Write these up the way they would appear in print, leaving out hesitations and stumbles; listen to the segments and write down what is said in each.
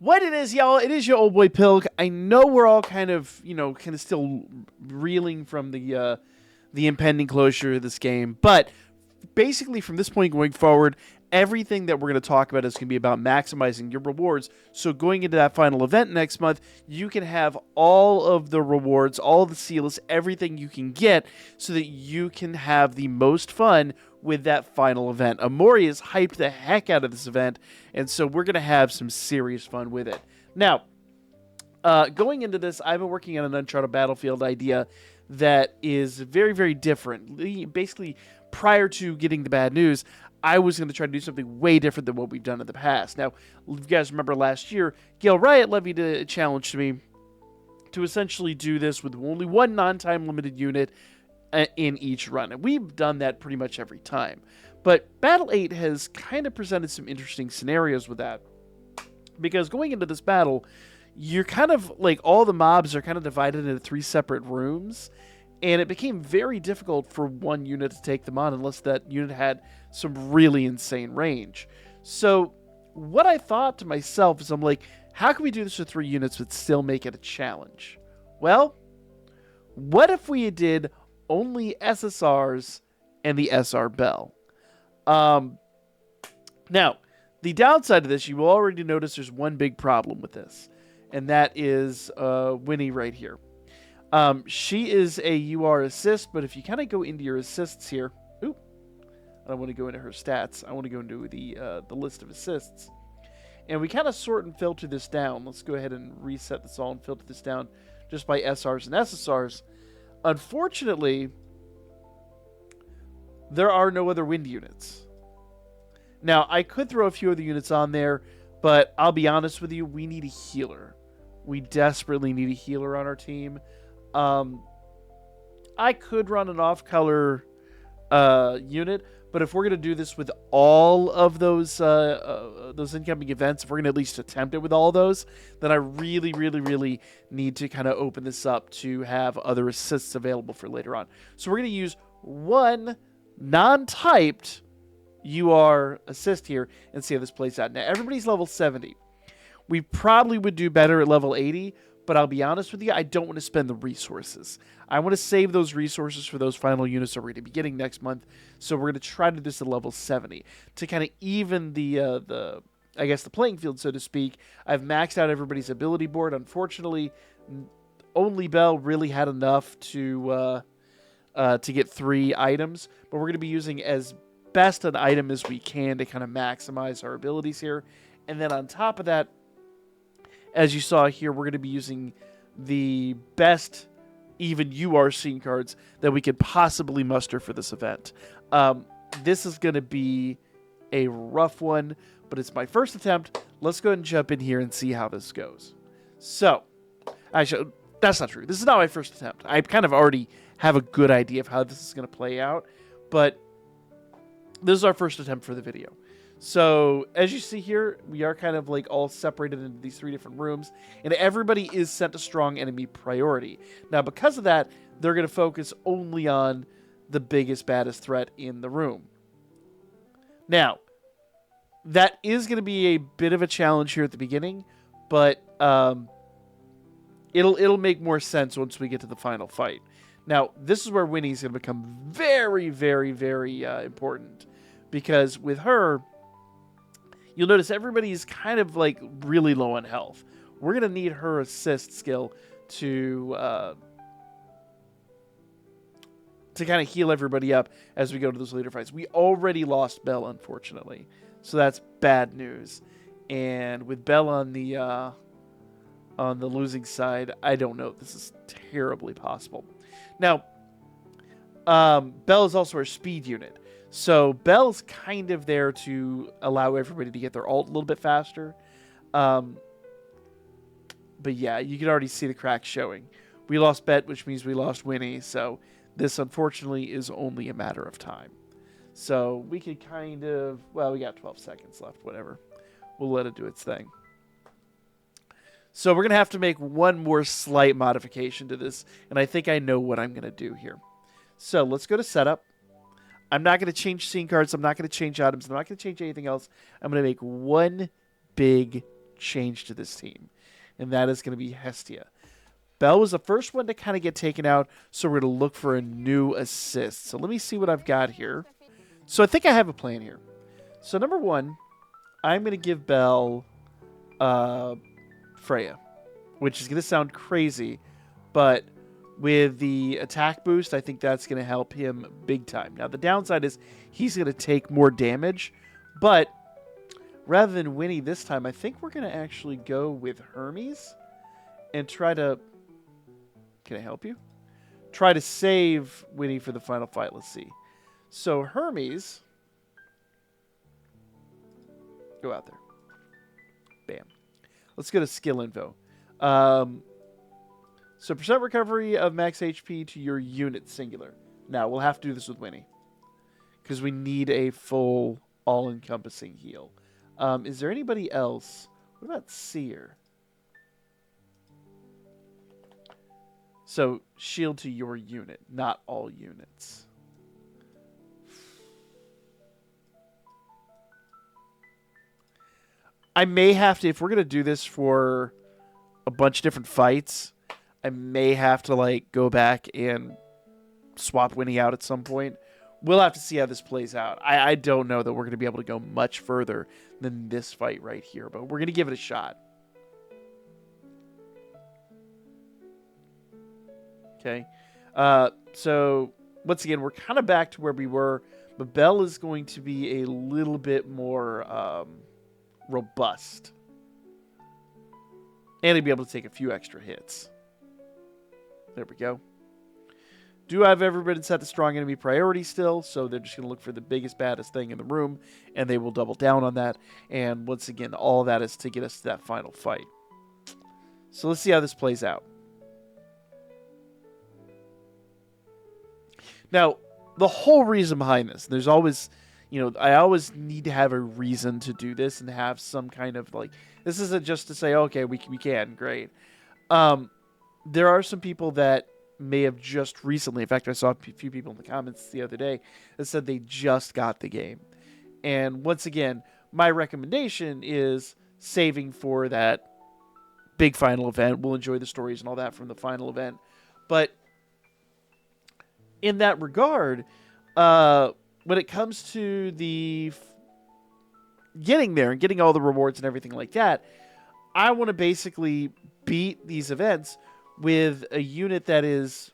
What it is, y'all, it is your old boy Pilg. I know we're all kind of still reeling from the impending closure of this game, but basically from this point going forward, everything that we're going to talk about is going to be about maximizing your rewards. So going into that final event next month, you can have all of the rewards, all of the seals, everything you can get so that you can have the most fun with that final event. Amori has hyped the heck out of this event, and so we're going to have some serious fun with it. Now, going into this, I've been working on an Uncharted Battlefield idea that is very, very different. Basically, prior to getting the bad news, I was going to try to do something way different than what we've done in the past. Now, if you guys remember last year, Gale Riot levied a challenge to me to essentially do this with only one non-time limited unit in each run. And we've done that pretty much every time. But Battle 8 has kind of presented some interesting scenarios with that. Because going into this battle, you're kind of like all the mobs are kind of divided into 3 separate rooms. And it became very difficult for one unit to take them on unless that unit had some really insane range. So what I thought to myself is, I'm like, how can we do this with 3 units but still make it a challenge? Well, what if we did only SSRs and the SR Bell? Now, the downside of this, you will already notice there's one big problem with this. And that is Winnie right here. She is a UR assist, but if you kind of go into your assists here, I don't want to go into her stats. I want to go into the list of assists, and we kind of sort and filter this down. Let's go ahead and reset this all and filter this down just by SRs and SSRs. Unfortunately, there are no other wind units. Now, I could throw a few other units on there, but I'll be honest with you, we need a healer. We desperately need a healer on our team. I could run an off-color unit, but if we're going to do this with all of those incoming events, if we're going to at least attempt it with all those, then I really, really, really need to kind of open this up to have other assists available for later on. So we're going to use one non-typed UR assist here and see how this plays out. Now, everybody's level 70. We probably would do better at level 80, but I'll be honest with you, I don't want to spend the resources. I want to save those resources for those final units that we're going to be getting next month. So we're going to try to do this at level 70 to kind of even the playing field, so to speak. I've maxed out everybody's ability board. Unfortunately, only Bell really had enough to get 3 items, but we're going to be using as best an item as we can to kind of maximize our abilities here. And then on top of that, as you saw here, we're going to be using the best even UR scene cards that we could possibly muster for this event. This is going to be a rough one, but it's my first attempt. Let's go ahead and jump in here and see how this goes. So, actually, that's not true. This is not my first attempt. I kind of already have a good idea of how this is going to play out, but this is our first attempt for the video. So, as you see here, we are kind of like all separated into these 3 different rooms, and everybody is sent a strong enemy priority. Now, because of that, they're going to focus only on the biggest, baddest threat in the room. Now, that is going to be a bit of a challenge here at the beginning, but it'll make more sense once we get to the final fight. Now, this is where Winnie's going to become very, very, very important, because with her, you'll notice everybody's kind of like really low on health. We're going to need her assist skill to kind of heal everybody up as we go to those later fights. We already lost Belle, unfortunately, so that's bad news. And with Belle on the losing side, I don't know. This is terribly possible. Now, Belle is also our speed unit. So Belle's kind of there to allow everybody to get their ult a little bit faster. But yeah, you can already see the cracks showing. We lost Bet, which means we lost Winnie. So this, unfortunately, is only a matter of time. So we could kind of... Well, we got 12 seconds left, whatever. We'll let it do its thing. So we're going to have to make one more slight modification to this. And I think I know what I'm going to do here. So let's go to Setup. I'm not going to change scene cards. I'm not going to change items. I'm not going to change anything else. I'm going to make one big change to this team, and that is going to be Hestia. Bell was the first one to kind of get taken out, so we're going to look for a new assist. So let me see what I've got here. So I think I have a plan here. So number one, I'm going to give Bell Freya, which is going to sound crazy, but with the attack boost, I think that's going to help him big time. Now, the downside is he's going to take more damage, but rather than Winnie this time, I think we're going to actually go with Hermes and try to... Can I help you? Try to save Winnie for the final fight. Let's see. So, Hermes... Go out there. Bam. Let's go to skill info. So percent recovery of max HP to your unit singular. Now, we'll have to do this with Winnie, because we need a full, all-encompassing heal. Is there anybody else? What about Seer? So, shield to your unit, not all units. I may have to, if we're going to do this for a bunch of different fights, I may have to, like, go back and swap Winnie out at some point. We'll have to see how this plays out. I don't know that we're going to be able to go much further than this fight right here, but we're going to give it a shot. Okay. So, once again, we're kind of back to where we were, but Bell is going to be a little bit more robust. And he'll be able to take a few extra hits. There we go. Do have everybody set the strong enemy priority still, so they're just going to look for the biggest, baddest thing in the room, and they will double down on that. And once again, all that is to get us to that final fight. So let's see how this plays out. Now, the whole reason behind this, there's always, I always need to have a reason to do this and have some kind of, like, this isn't just to say, okay, we can, great. There are some people that may have just recently, in fact, I saw a few people in the comments the other day that said they just got the game. And once again, my recommendation is saving for that big final event. We'll enjoy the stories and all that from the final event. But in that regard, when it comes to the getting there and getting all the rewards and everything like that, I want to basically beat these events with a unit that is,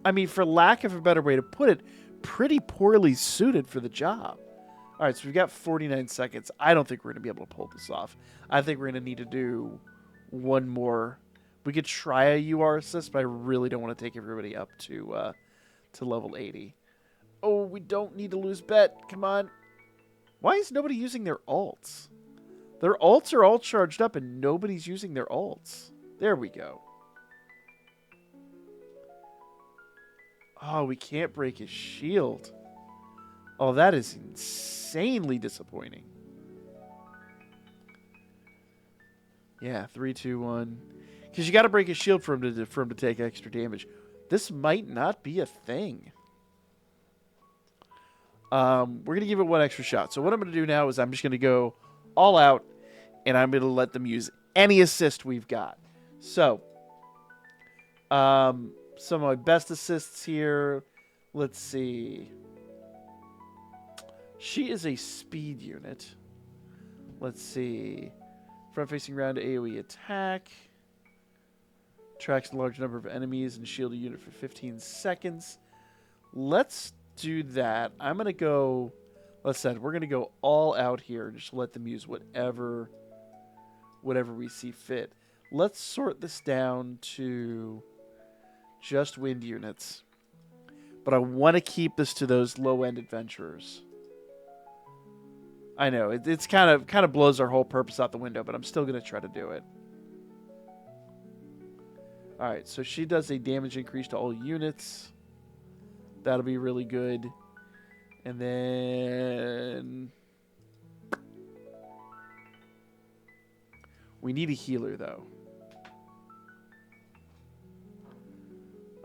I mean, for lack of a better way to put it, pretty poorly suited for the job. All right, so we've got 49 seconds. I don't think we're going to be able to pull this off. I think we're going to need to do one more. We could try a UR assist, but I really don't want to take everybody up to level 80. Oh, we don't need to lose bet. Come on. Why is nobody using their alts? Their alts are all charged up, and nobody's using their alts. There we go. Oh, we can't break his shield. Oh, that is insanely disappointing. Yeah, 3, 2, 1. Because you got to break his shield for him to take extra damage. This might not be a thing. We're going to give it one extra shot. So what I'm going to do now is I'm just going to go all out, and I'm going to let them use any assist we've got. So, some of my best assists here. Let's see. She is a speed unit. Let's see. Front-facing round AoE attack. Tracks a large number of enemies and shield a unit for 15 seconds. Let's do that. I'm going to go... Let's say we're going to go all out here and just let them use whatever we see fit. Let's sort this down to just wind units. But I want to keep this to those low-end adventurers. I know, it's kind of blows our whole purpose out the window, but I'm still going to try to do it. Alright, so she does a damage increase to all units. That'll be really good. And then... we need a healer, though.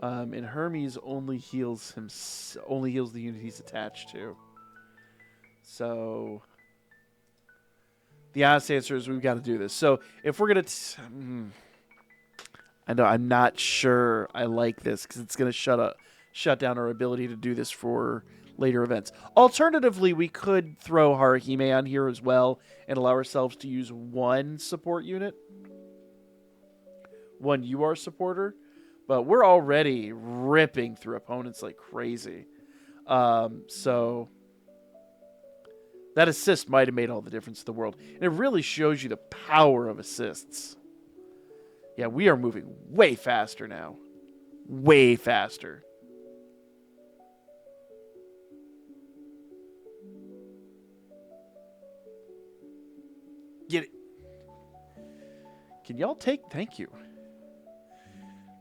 And Hermes only heals the unit he's attached to. So The honest answer is we've got to do this. So if we're going to... I know I'm not sure I like this because it's going to shut down our ability to do this for later events. Alternatively, we could throw Haruhime on here as well and allow ourselves to use one support unit. One UR supporter. But we're already ripping through opponents like crazy. So that assist might have made all the difference in the world. And it really shows you the power of assists. Yeah, we are moving way faster now. Way faster. Get it. Can y'all take... Thank you.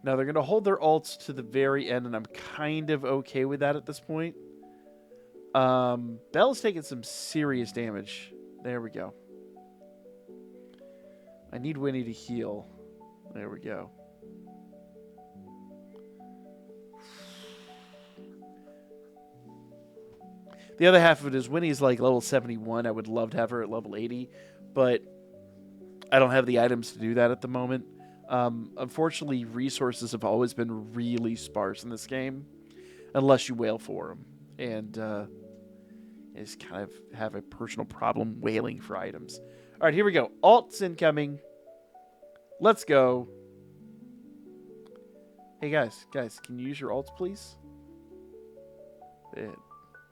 Now, they're going to hold their ults to the very end, and I'm kind of okay with that at this point. Bell's taking some serious damage. There we go. I need Winnie to heal. There we go. The other half of it is Winnie's like level 71. I would love to have her at level 80, but I don't have the items to do that at the moment. Unfortunately, resources have always been really sparse in this game, unless you whale for them. And I just kind of have a personal problem whaling for items. All right, here we go. Alts incoming. Let's go. Hey, guys, can you use your alts, please?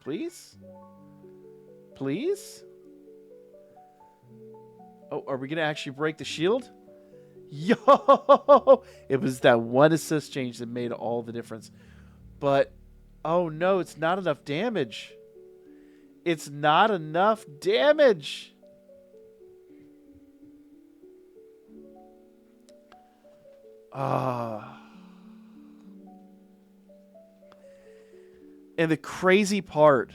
Please? Please? Oh, are we going to actually break the shield? Yo! It was that one assist change that made all the difference. But, oh no, it's not enough damage. It's not enough damage. And the crazy part,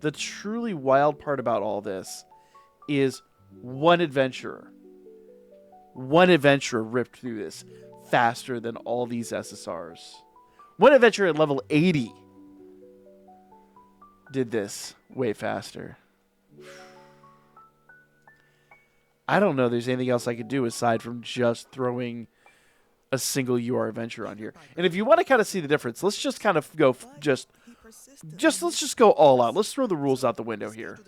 the truly wild part about all this is one adventurer ripped through this faster than all these SSRs. One adventurer at level 80 did this way faster. I don't know if there's anything else I could do aside from just throwing a single UR adventure on here. And if you want to kind of see the difference, let's just kind of go let's just go all out. Let's throw the rules out the window here.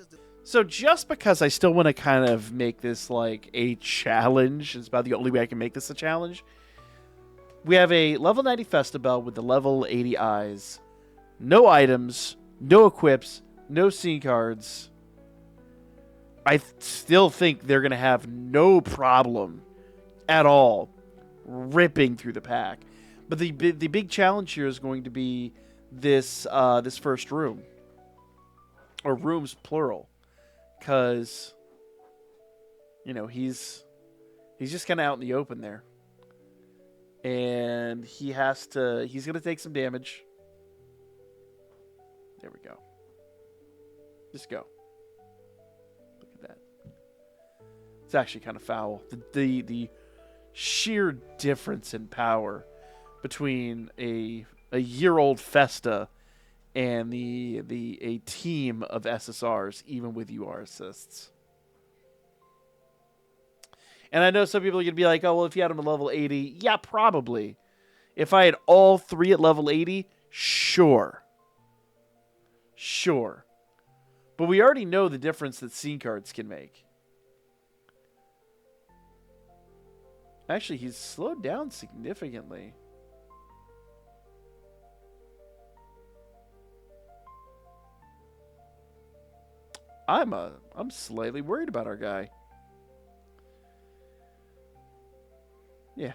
So just because I still want to kind of make this like a challenge, it's about the only way I can make this a challenge. We have a level 90 Festabel with the level 80 eyes. No items, no equips, no scene cards. I still think they're going to have no problem at all ripping through the pack. But the big challenge here is going to be this this first room. Or rooms plural. Because, you know, he's just kind of out in the open there. And he's going to take some damage. There we go. Just go. Look at that. It's actually kind of foul. The sheer difference in power between a year-old Festa and a team of SSRs, even with UR assists. And I know some people are going to be like, oh, well, if you had them at level 80, yeah, probably. If I had all three at level 80, sure. Sure. But we already know the difference that scene cards can make. Actually, he's slowed down significantly. I'm slightly worried about our guy. Yeah.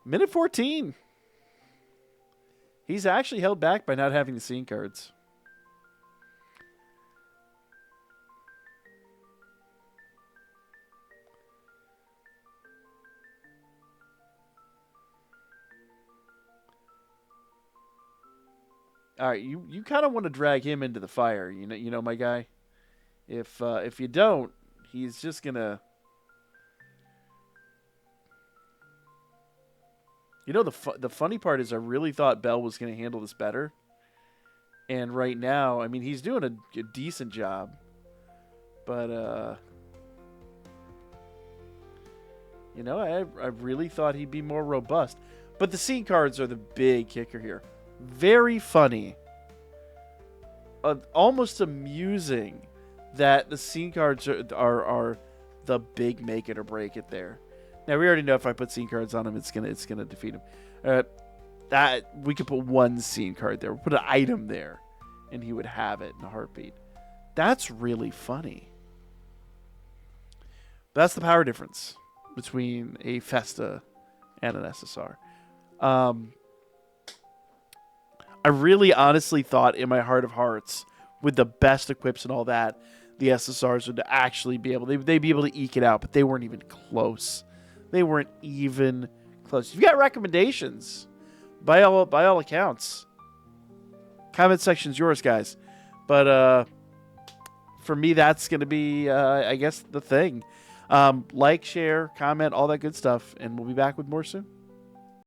Minute 14. He's actually held back by not having the scene cards. All right, you kind of want to drag him into the fire, you know, my guy. If you don't, he's just gonna. You know, the funny part is I really thought Bell was gonna handle this better, and right now, I mean, he's doing a decent job, but You know, I really thought he'd be more robust. But the scene cards are the big kicker here. Very funny. Almost amusing that the scene cards are the big make it or break it there. Now we already know if I put scene cards on him, it's gonna defeat him. That we could put one scene card there, we'll put an item there, and he would have it in a heartbeat. That's really funny. That's the power difference between a Festa and an SSR. I really honestly thought in my heart of hearts, with the best equips and all that, the SSRs would actually be able, they'd be able to eke it out, but they weren't even close. They weren't even close. If you got recommendations, by all accounts, comment section's yours, guys. But for me, that's going to be, I guess, the thing. Like, share, comment, all that good stuff, and we'll be back with more soon.